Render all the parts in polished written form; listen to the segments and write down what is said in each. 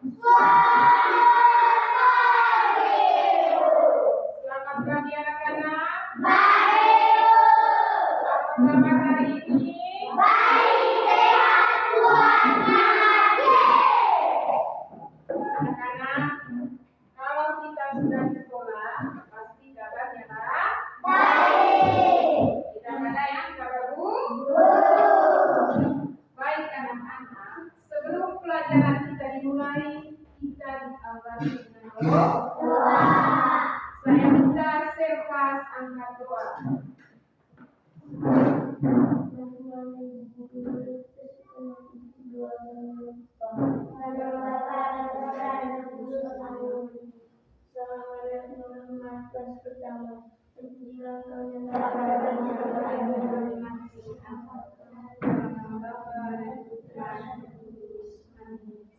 Selamat pagi anak-anak. Baik. Apa kabar hari ini? Baik, sehat, semuanya. Anak-anak, kalau kita sudah di sekolah, pasti kabarnya baik. Tidak ada yang kabar buruk. Baik anak-anak, sebelum pelajaran kita dimulai, kita diawali dengan doa. Saya minta Serpas angkat doa.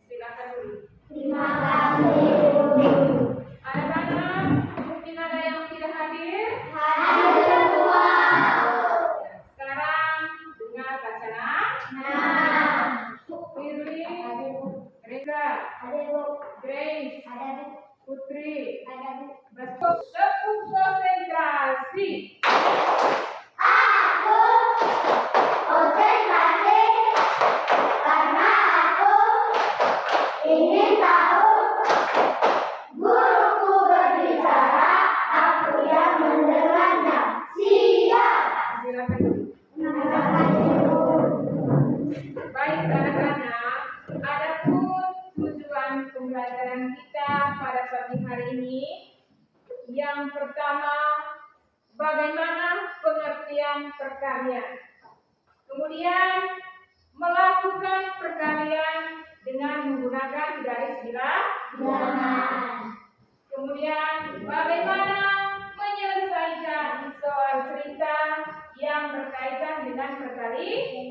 Silakan dulu. Terima kasih. Anak-anak, mungkin ada yang tidak hadir? Hadir semua. Sekarang dengar bacaan. Firly, Rika, Grace, Putri, tepuk konsentrasi. Aku konsentrasi karena aku ingin tahu guruku berbicara, aku yang mendengarnya. Siap. Silakan. Baik anak-anak, adapun tujuan pembelajaran kita pada pagi hari ini, yang pertama, bagaimana pengertian perkalian. Kemudian, melakukan perkalian dengan menggunakan garis bilangan. Kemudian, bagaimana menyelesaikan soal cerita yang berkaitan dengan perkalian.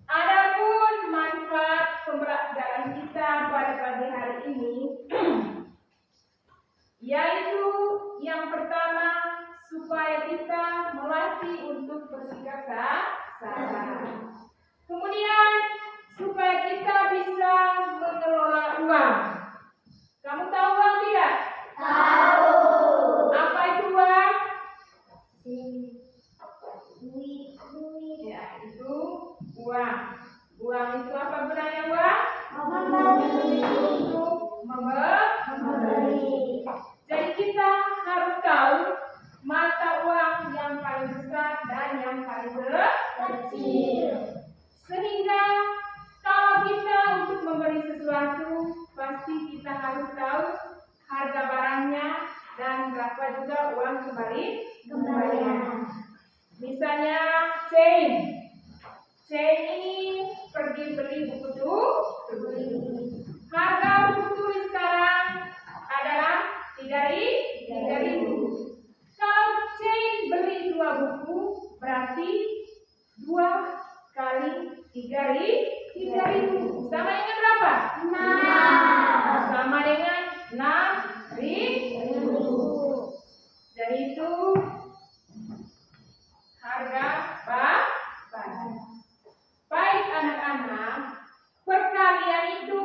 Adapun manfaat pembelajaran kita pada pagi hari ini, yaitu yang pertama, supaya kita melatih untuk bersikap sabar. Kemudian, supaya kita bisa mengelola uang. Kamu tahu uang tidak? Tahu. Apa itu uang? Ya, itu uang. Uang itu apa gunanya uang? Untuk membeli. Jadi kita harus tahu mata uang yang paling besar dan yang paling kecil. Sehingga kalau kita untuk membeli sesuatu, pasti kita harus tahu harga barangnya dan berapa juga uang kembalian. Misalnya chain ini pergi beli buku tulis. Harga buku tulis sekarang adalah 3.000. Kalau chain beli 2 buku, berarti 2 kali 3.000. Sama dengan berapa? 6. Sama dengan 6.000. Jadi itu harga barang. Baik anak-anak, perkalian itu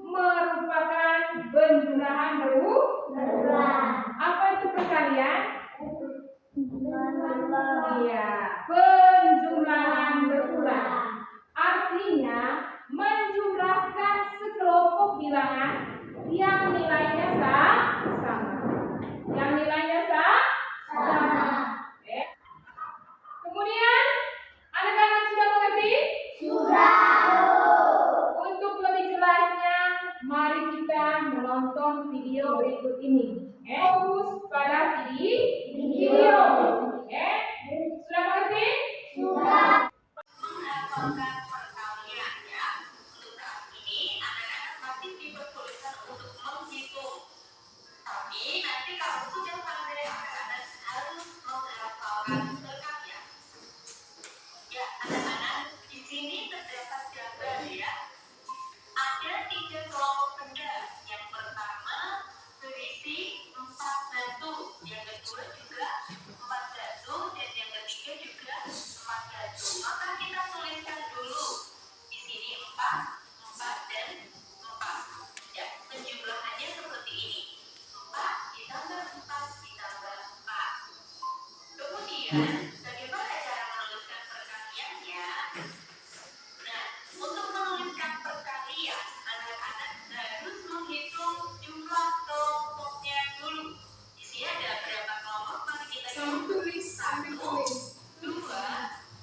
merupakan penjumlahan berulang. Apa itu perkalian? Iya, penjumlahan berulang. Artinya menjumlahkan sekelompok bilangan yang nilainya sama. Yang nilainya sama. Kemudian, anak-anak sudah mengerti? Sudah. Untuk lebih jelasnya, mari kita menonton video berikut ini. Fokus pada video. Sudah mengerti? Sudah. Menghasilkan perkalian ya. Untuk saat ini, anak-anak masih diperbolehkan untuk menghitung. Tapi nanti kalau sudah pandai, anak-anak harus menghafalkan perkalian. Ya, anak-anak, di sini terdapat gambar ya. Ada 3 kelompok benda. Yang pertama berisi 4 batu, yang kedua juga 4 batu, dan yang ketiga juga 4 batu. Maka kita tuliskan dulu bagaimana cara menuliskan perkaliannya? Nah, untuk menuliskan perkalian, anak-anak harus menghitung jumlah kelompoknya dulu. Di sini ada berapa kelompok? Mari kita hitung. 1, 2,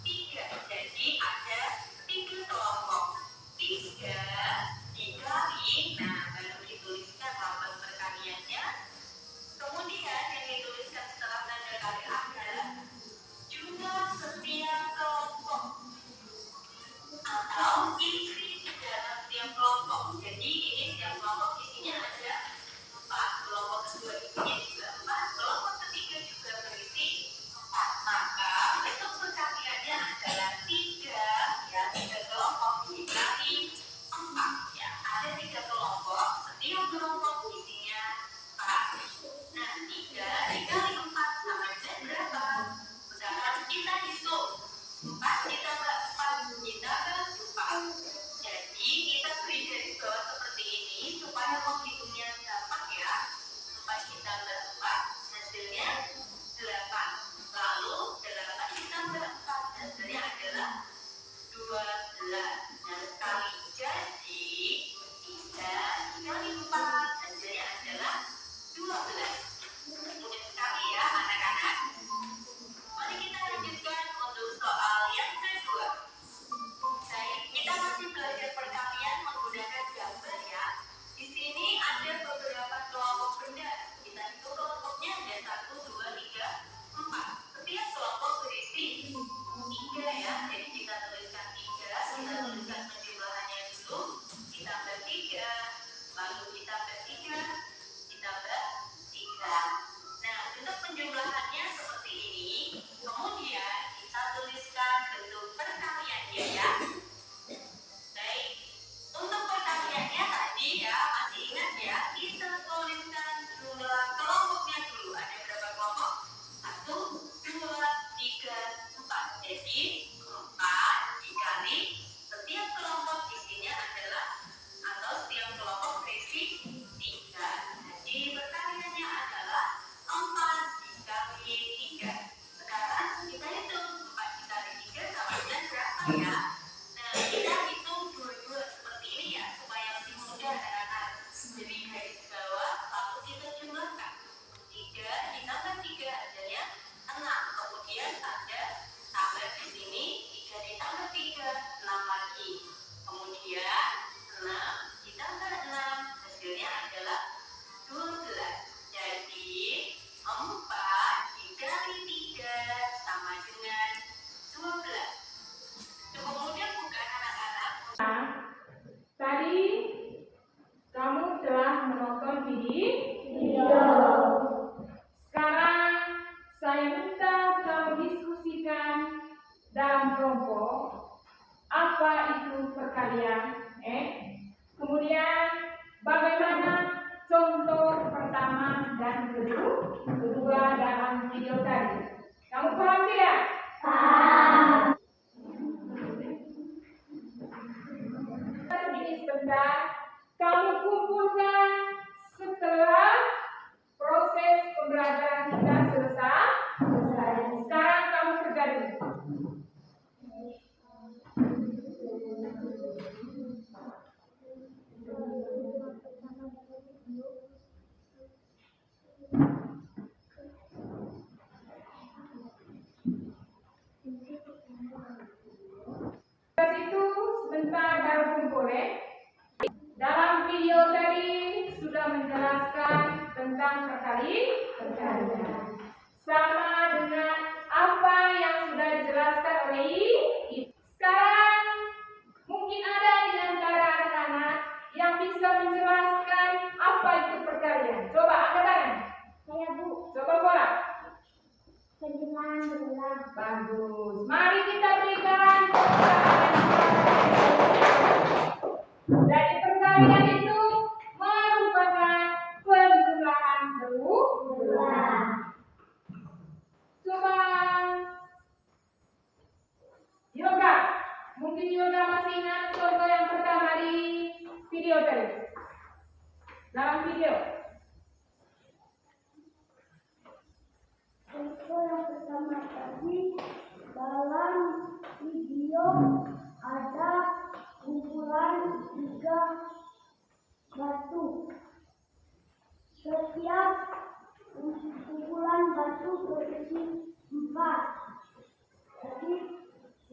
3. Jadi ada 3 kelompok. 3 dikali, nah baru dituliskan lambang perkaliannya. Kemudian yang dituliskan setelah tanda kali adalah jumlah setiap kelompok atau isi di dalam setiap kelompok. Jadi ini setiap kelompok isinya ada 4. Kelompok kedua isinya juga 4. Kelompok ketiga juga berisi 4. Maka bentuk perkaliannya adalah 3 ya, 3 kelompok dikali 4 ya. Ada 3 kelompok, setiap kelompok isinya 4. Nah, 3 dikali 4 sama dengan berapa? Sekarang kita hitung. 4 ditambah 4 ditambah 4. Jadi kita beri garis bawah seperti ini supaya menghitungnya gampang ya. 4 ditambah 4 hasilnya 8. Lalu 8 ditambah 4 hasilnya adalah 12. Nah, sekali jadi 3 dikali 4 hasilnya adalah 12. Mudah sekali ya anak-anak. Mari kita lanjutkan untuk soal yang kedua. Baik, kita masih belajar perkalian menggunakan gambar ya. Di sini ada beberapa kelompok benda. Kita hitung kelompoknya ada 1, 2, 3, 4. Setiap kelompok berisi 3 ya. Jadi kita tuliskan 3, kita tuliskan penjumlahannya dulu. Ditambah 3, lalu ditambah 3, ditambah 3. Nah, bentuk penjumlahannya seperti ini. Kemudian kita tuliskan bentuk perkaliannya ya. Baik, untuk perkaliannya tadi ya, masih ingat ya, kita tuliskan jumlah kelompoknya dulu. Ada berapa kelompok? 1, 2, 3, 4. Jadi 4 dikali setiap kelompok isinya adalah atau setiap kelompok berisi 3. Jadi perkaliannya adalah 4 dikali 3. Sekarang kita hitung 4 dikali 3 sama dengan berapa ya? Nah, kita hitung dua-dua seperti ini ya, supaya lebih mudah anak-anak. Jadi garis bawah, lalu kita jumlahkan. 3 ditambah 3 hasilnya 6. Kemudian tanda tambah di sini, 3 ditambah 3, 6 lagi. Kemudian 6 ditambah 6 hasilnya adalah 12. Jadi 4 dikali 3 sama dengan 12. Cukup mudah bukan anak-anak? Tadi kamu telah menonton video. Sekarang saya minta kamu diskusikan dalam kelompok apa itu perkalian. Kemudian bagaimana contoh pertama dan kedua dalam video tadi. Kamu paham tidak? Paham. Sedikit sebentar, kamu kumpulkan setelah proses pembelajaran kita selesai. Sekarang kamu kerja dulu. Itu sebentar baru kumpul ya. Dalam video tadi sudah menjelaskan tentang perkalian. Sama dengan apa yang sudah dijelaskan oleh Ibu. Sekarang mungkin ada di antara anak-anak yang bisa menjelaskan apa itu perkalian. Coba angkat tangan. Saya Bu. Coba bola. Penjelasan berulang. Bagus. Mari kita berikan. Jadi perkalian itu merupakan penjumlahan berulang. Coba Yoga, mungkin Yoga masih ingat contoh yang pertama di video tadi. Dalam video. Info yang pertama tadi, dalam video ada kumpulan 3 batu. Setiap kumpulan batu berisi 4. Jadi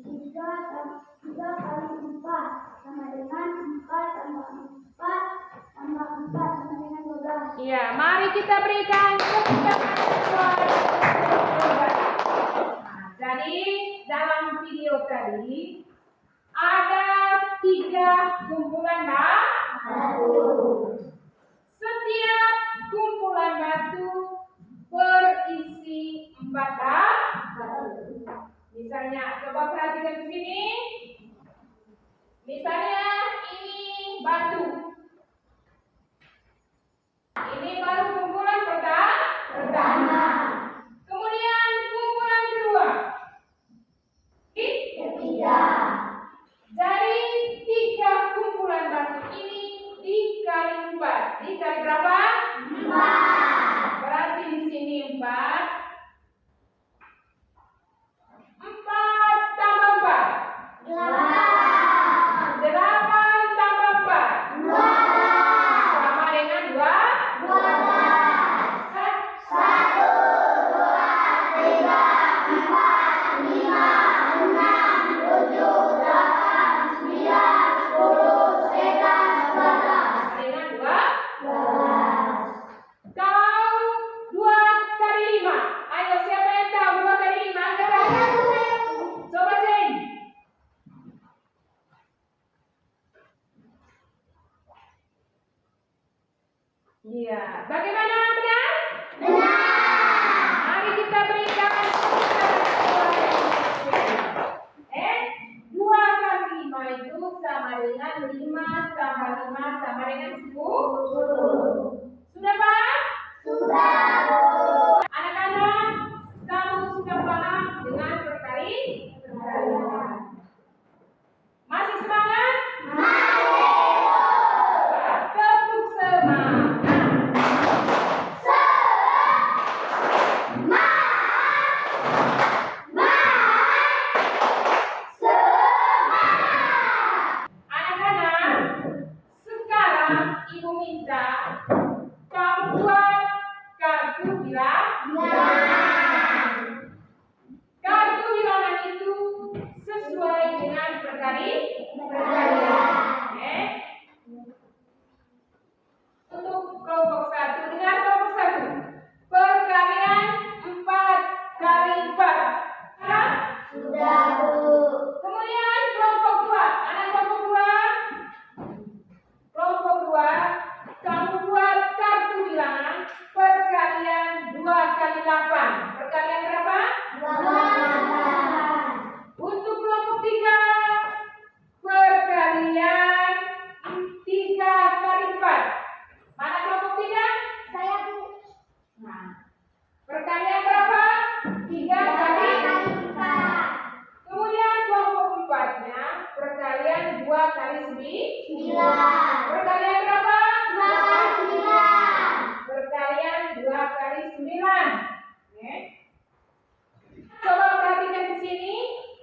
3 kali 4 sama dengan 4 tambah 4 tambah 4 sama dengan 12. Iya, mari kita berikan tepuk tangan buat Robert. Nah, jadi dalam video tadi ada 3 kumpulan batu. Setiap kumpulan batu berisi 4 batu. Misalnya, coba perhatikan di sini. Misalnya ini batu. Ini baru kumpulan pertama. Kemudian kumpulan kedua. Ketiga. Dari 3 kumpulan batu ini dikali 4. Dikali berapa? 4. Berarti di sini 4. 4 tambah 4. 8. 8 tambah 4. 12. Sama dengan 2. 12. 1, 2, 3, 4, 5, 6, 7, 8, 9, 10, 11, 12. Dengan 2. 12. Kalau 2 kali 5. Ayo, siapa yang tahu 2 kali 5? Coba cek. Iya. Bagaimana, benar? Mari kita berikan tepuk tangan. 2 kali 5 itu sama dengan 5 tambah 5 sama dengan 10. Sudah paham? Sudah. Anak-anak, kamu sudah paham dengan perkalian? Masih semangat? Tepuk semangat. Anak-anak, sekarang ibu minta kamu buat kartu bilangan. Kartu bilangan itu sesuai dengan perkalian. Untuk kelompok 1, dengar kelompok 1. Perkalian 4 kali 4. Sudah, Bu. Kemudian kelompok 2. Anak kelompok 2. Kelompok 2, kamu buat kartu bilangan perkalian 2 kali 8. Perkalian berapa? 8. Untuk kelompok 3, perkalian 3 kali 4. Mana kelompok 3? Saya, Bu. Nah, perkalian berapa? 3 kali. 4. Kemudian kelompok 4-nya perkalian 2 kali 9. 9. Perkalian berapa? 9. Perkalian 2 kali 9. Oke. Coba perhatikan di sini.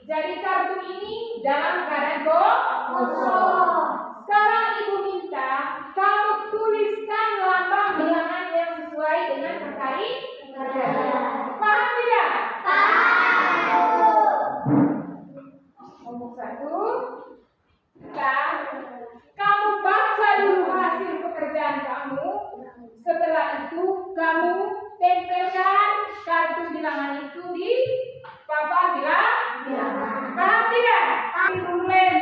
Jadi kartu ini dalam keadaan kosong. Sekarang ibu minta kamu tuliskan lambang bilangan yang sesuai dengan perkalian. Paham tidak? Nomor 1. Kamu baca dulu hasil pekerjaan kamu. Setelah itu kamu tempelkan kartu bilangan itu di papan bilangan. Paham tidak? Ambil lem,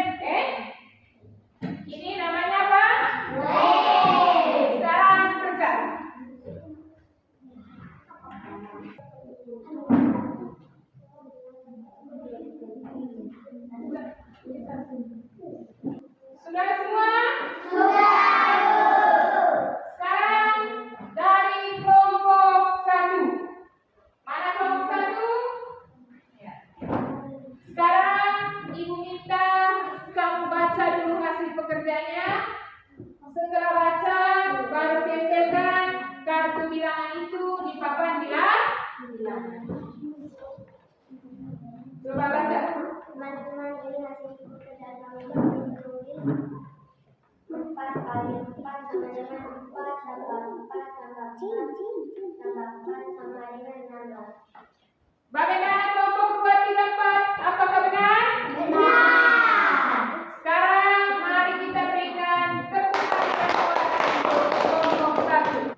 Bagaimana kelompok 2, 3, 4? Apakah benar? Benar. Sekarang mari kita berikan tepuk tangan dan suara untuk kelompok 1.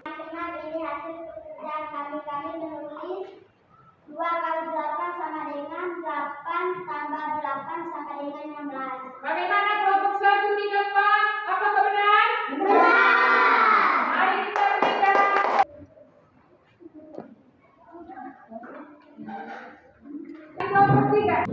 Teman-teman, ini hasil pekerjaan kami menulis 2 kali 8 sama dengan 8 tambah 8 sama dengan 16. Bagaimana kelompok 1, 3, 4? Apakah benar? Benar. Mari kita berikan. Kelompok 3.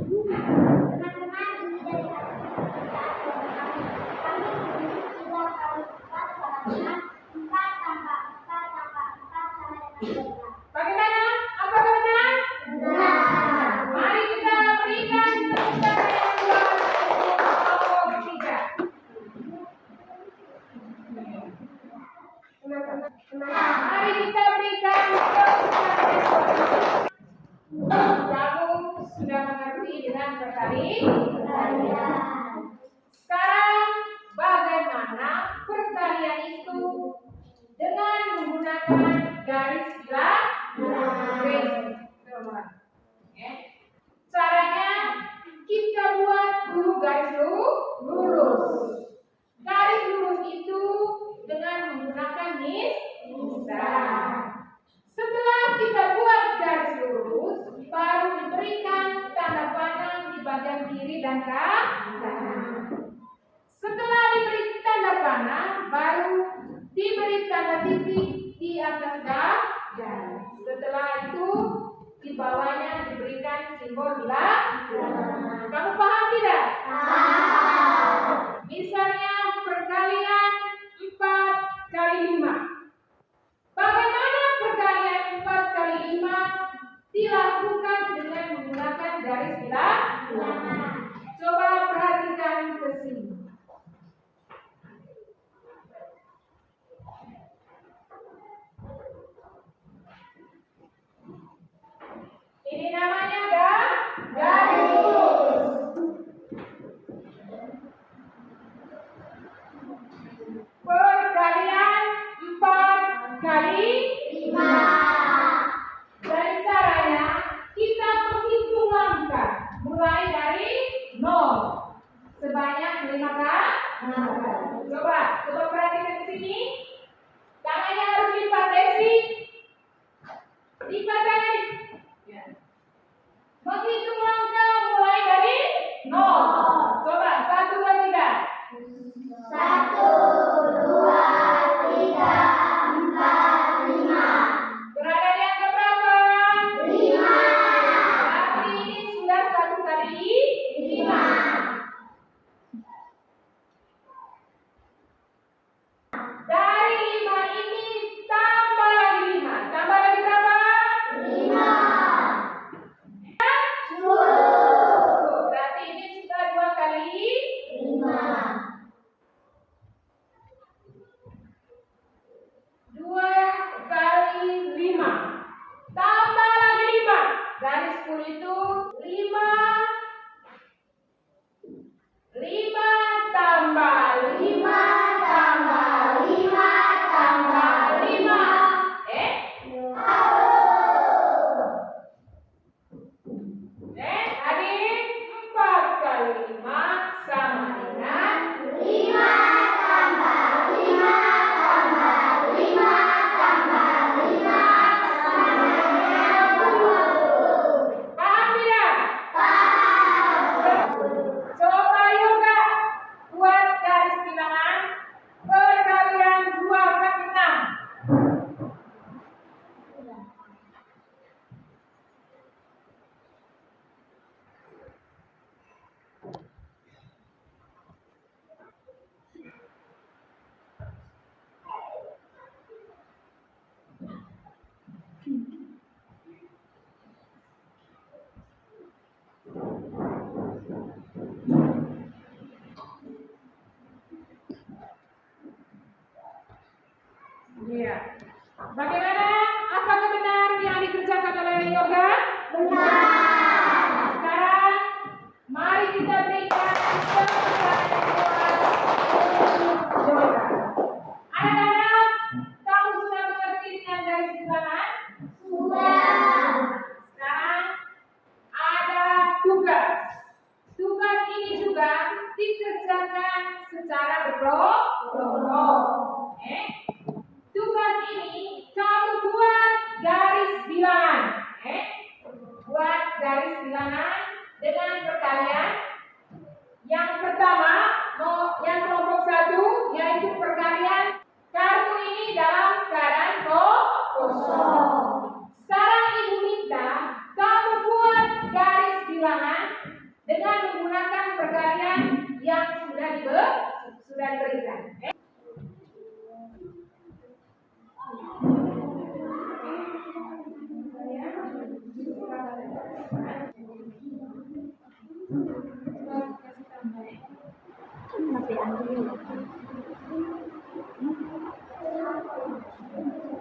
Teman-teman, ini dari hasil pekerjaan kelompok kami. Kami menulis 3 kali 4 sama dengan 4 tambah 4 tambah 4 sama dengan 12. Bagaimana? Apakah benar? Benar. Mari kita berikan tepuk tangan yang luar untuk kelompok 3. Mari kita berikan tepuk tangan yang luar. Kamu sudah mengerti dengan perkalian. Sekarang bagaimana perkalian itu dengan menggunakan garis bilah? Caranya kita buat dulu garis lurus. Garis lurus itu dengan menggunakan misal. Setelah kita buat garis lurus, baru diberikan tanda panah di bagian kiri dan kanan. Setelah diberi tanda panah, baru diberi tanda titik di atas garis. Setelah itu, di bawahnya diberikan simbol bilah. Kamu paham tidak? Misalnya perkalian 4 kali 5. Bagaimana perkalian 4 kali 5 dilakukan dengan menggunakan garis bilah? Coba perhatikan ke sini. Ini namanya garis lurus. Perkalian 4 kali 5. Dan caranya Buat garis bilangan dengan perkalian. Yang pertama, yang kelompok 1 yaitu perkalian kartu ini dalam keadaan kosong. Sekarang Ibu minta kamu buat garis bilangan dengan menggunakan perkalian yang sudah diberikan.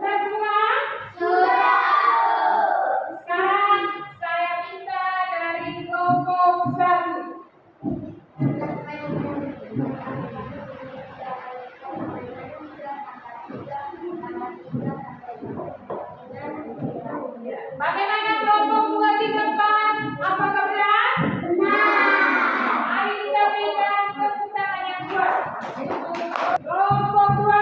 Semua? Sekarang saya minta dari kelompok 1. Bagaimana kelompok 2 di depan? Apakah benar? Mari kita berikan tepuk tangan yang kuat. Kelompok 2.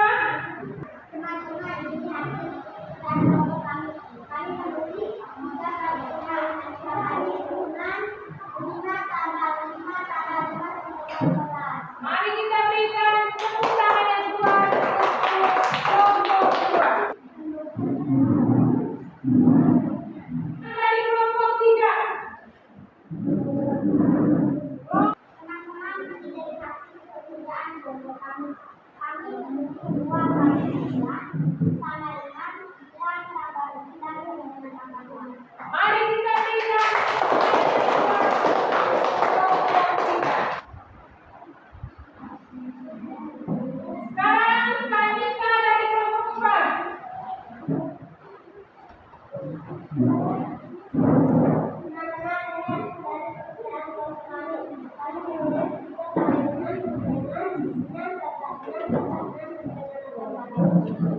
Teman-teman, ini hasil dari kelompok kami. Kami menulis semoga kalian hari dengan 5 tambah 5 tambah 5 11. Mari kita berikan tepuk tangan yang kuat untuk kelompok 2. Dari kelompok 3. Teman-teman, ini dari hasil pekerjaan kelompok kami. Kami menulis 2 kali 9 sama dengan 9 tambah 9 dengan tambah 2. Mari kita berikan kelompok 3. Sekarang saya minta dari kelompok 4.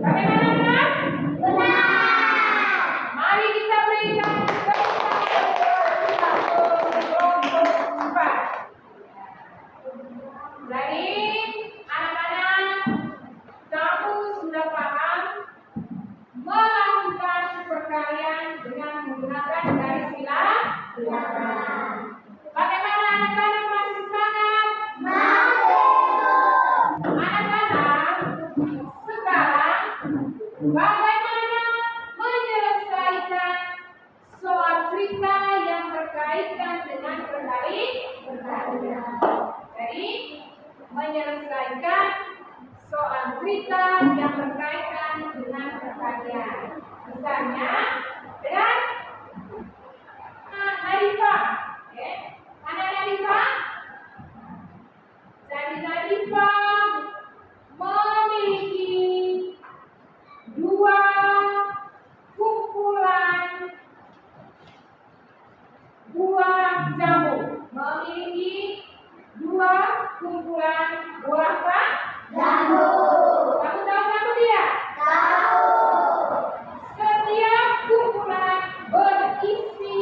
Bagaimana? Mari kita berikan kelompok 4. Jadi anak-anak, kamu sudah paham melakukan perkalian dengan menggunakan garis bilangan. Bagaimana anak-anak, masih semangat? Anak-anak, sekarang bagaimana menyelesaikan soal cerita yang berkaitan dengan perkalian? Jadi, menyelesaikan soal cerita yang berkaitan dengan perkalian. Misalnya, dengan Nadifah. Mana Nadifah? Jadi Nadifah memiliki 2 kumpulan buah jambu. Memiliki 2 kumpulan buah apa? Jambu. Kamu tahu jambu tidak? Tahu. Setiap kumpulan berisi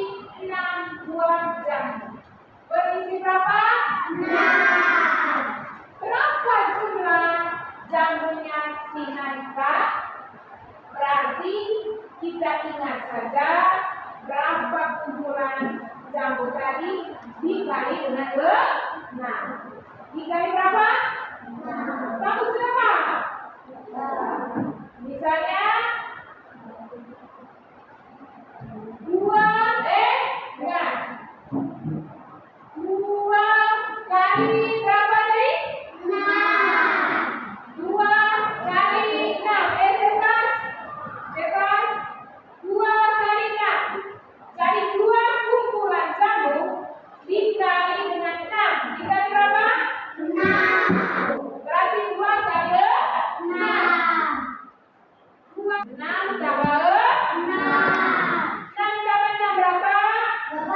6 buah jambu. Berisi berapa? 6. Berapa jumlah jambunya si Nadifah? Berarti kita ingat saja berapa kumpulan jambu tadi dikali dengan 6. Dikali berapa? Kamu sudah paham? Misalnya 2 kali berapa tadi? 2 kali 6. Sekas 2 kali 6. Jadi 2 kumpulan jambu dikali dengan 6. Dikali berapa? 6. Berarti 2 kali 6. 6 tambah 6. 6 tambah 6 berapa? 12.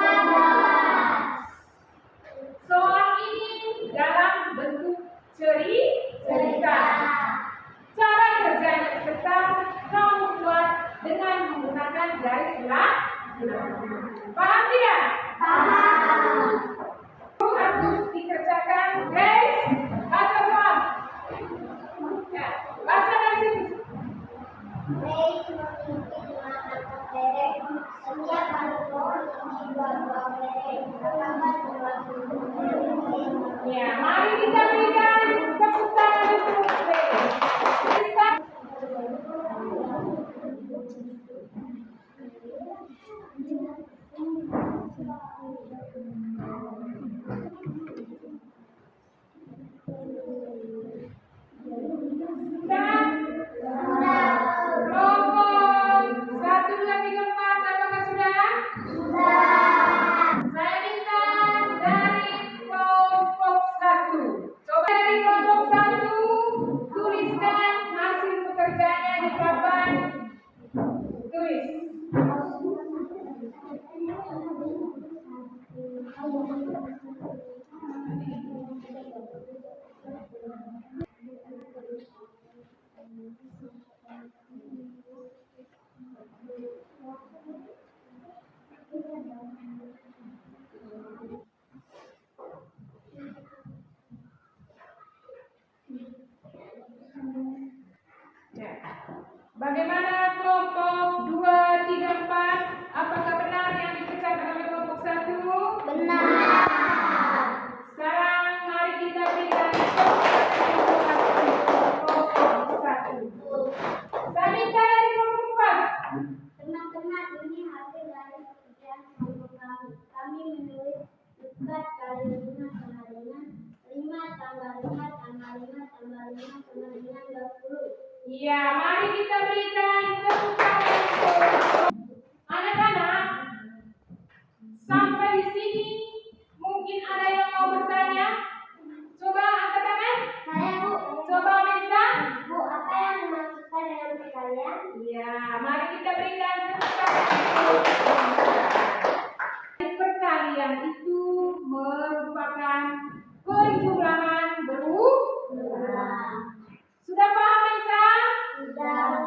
Soal ini dalam bentuk cerita. Cara kerjanya sebentar kamu buat dengan menggunakan garis bilangan. Paham tidak? Paham. Harus dikerjakan, guys. Baca soal. Ya, baca dari sini. Grace memiliki 5 kakak bebek. Setiap Ya, mari kita berikan tepuk tangan untuk Krista. Kelompok 1, 2, 3, 4, apakah sudah? Saya minta dari kelompok 1. Coba dari kelompok 1 tuliskan hasil pekerjaannya di papan tulis. Ya. Bagaimana kelompok 2, 3, 4? Apakah benar yang dikerjakan oleh kelompok 1? Benar. Sekarang mari kita berikan kelompok 1. Saya minta dari kelompok 4. Teman-teman, ini hasil dari pekerjaan kelompok kami. Kami menulis 4 kali 5 sama dengan 5 tambah 5 tambah 5 tambah 5 sama dengan 20. Iya, mari kita berikan tepuk tangan. Anak-anak, sampai di sini mungkin ada yang mau bertanya? Coba angkat tangan. Saya, Bu. Coba Mesa. Bu, apa yang dimaksudkan dengan perkalian? Iya, mari kita berikan tepuk tangan. Perkalian itu merupakan penjumlahan berulang. Sudah paham Mesa? Sudah.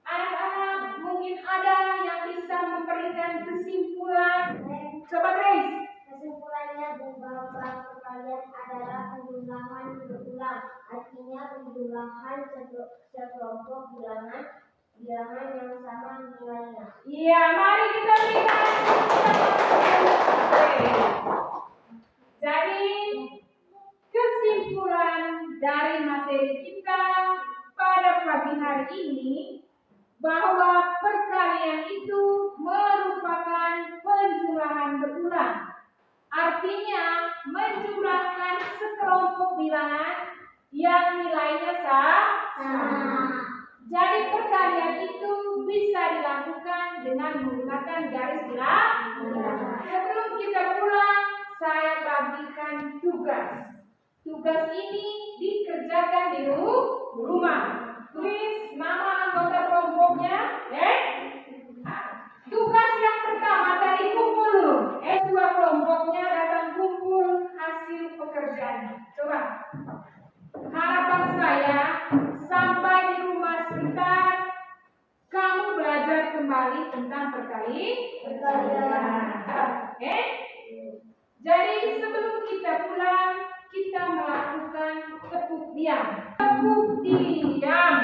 Anak-anak, mungkin ada yang bisa memberikan kesimpulan. Coba Grace. Kesimpulannya bahwa perkalian adalah penjumlahan berulang. Artinya penjumlahan sekelompok bilangan yang sama nilainya. Iya, mari kita berikan. Jadi, kesimpulan dari materi kita pada pagi hari ini bahwa perkalian itu merupakan penjumlahan berulang. Artinya menjumlahkan sekelompok bilangan yang nilainya sama. Jadi perkalian itu bisa dilakukan dengan menggunakan garis bilangan. Sebelum kita pulang, saya bagikan tugas. Tugas ini dikerjakan di rumah. Tulis nama anggota kelompoknya, Tugas yang pertama tadi kumpul dulu. Dua kelompoknya datang kumpul hasil pekerjaannya. Coba. Harapan saya sampai di rumah sebentar kamu belajar kembali tentang perkalian. Oke? Jadi sebelum kita pulang kita melakukan tepuk diam. Tepuk diam.